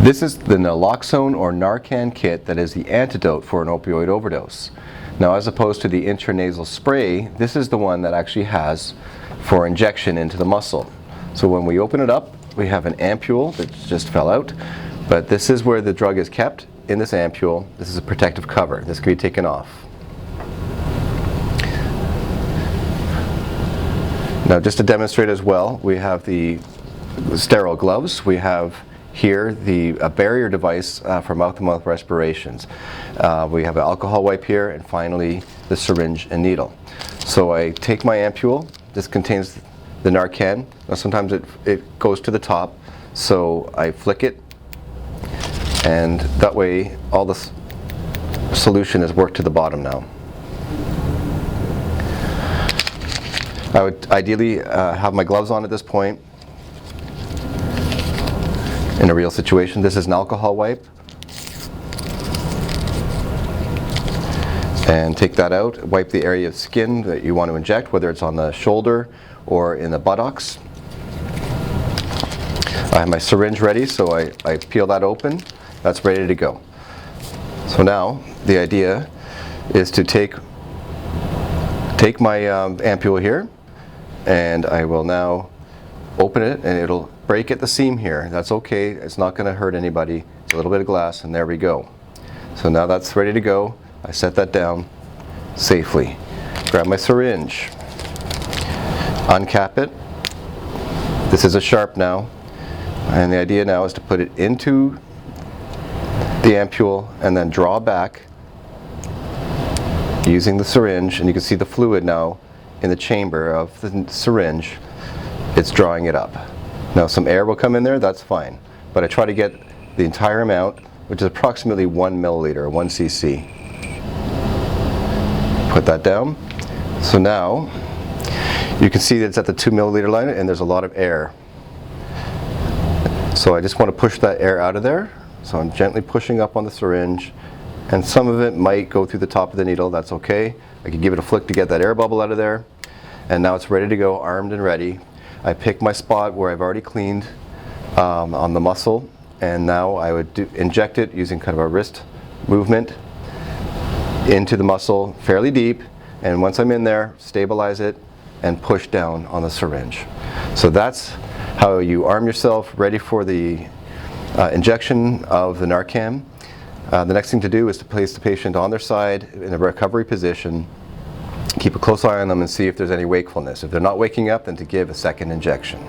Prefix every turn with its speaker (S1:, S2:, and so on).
S1: This is the Naloxone or Narcan kit that is the antidote for an opioid overdose. Now, as opposed to the intranasal spray, this is the one that actually has for injection into the muscle. So when we open it up, we have an ampule that just fell out, but this is where the drug is kept in this ampule. This is a protective cover. This can be taken off. Now, just to demonstrate as well, we have the sterile gloves. We have here the barrier device for mouth-to-mouth respirations. We have an alcohol wipe here, and finally the syringe and needle. So I take my ampule. This contains the Narcan. Now sometimes it goes to the top, so I flick it, and that way all the solution is worked to the bottom now. I would ideally have my gloves on at this point. In a real situation, this is an alcohol wipe. And take that out, wipe the area of skin that you want to inject, whether it's on the shoulder or in the buttocks. I have my syringe ready, so I peel that open. That's ready to go. So now the idea is to take my ampule here, and I will now open it, and it'll break at the seam here. That's okay, it's not going to hurt anybody. It's a little bit of glass, and there we go. So now that's ready to go. I set that down safely. Grab my syringe, uncap it. This is a sharp now, and the idea now is to put it into the ampule and then draw back using the syringe, and you can see the fluid now in the chamber of the syringe. It's drawing it up. Now some air will come in there, that's fine, but I try to get the entire amount, which is approximately 1 milliliter, 1 cc. Put that down. So now you can see that it's at the 2 milliliter line, and there's a lot of air. So I just want to push that air out of there. So I'm gently pushing up on the syringe, and some of it might go through the top of the needle. That's okay. I can give it a flick to get that air bubble out of there, and now it's ready to go, armed and ready. I pick my spot where I've already cleaned on the muscle, and now I would inject it using kind of a wrist movement into the muscle fairly deep, and once I'm in there, stabilize it and push down on the syringe. So that's how you arm yourself ready for the injection of the Narcan. The next thing to do is to place the patient on their side in a recovery position. Keep a close eye on them and see if there's any wakefulness. If they're not waking up, then to give a second injection.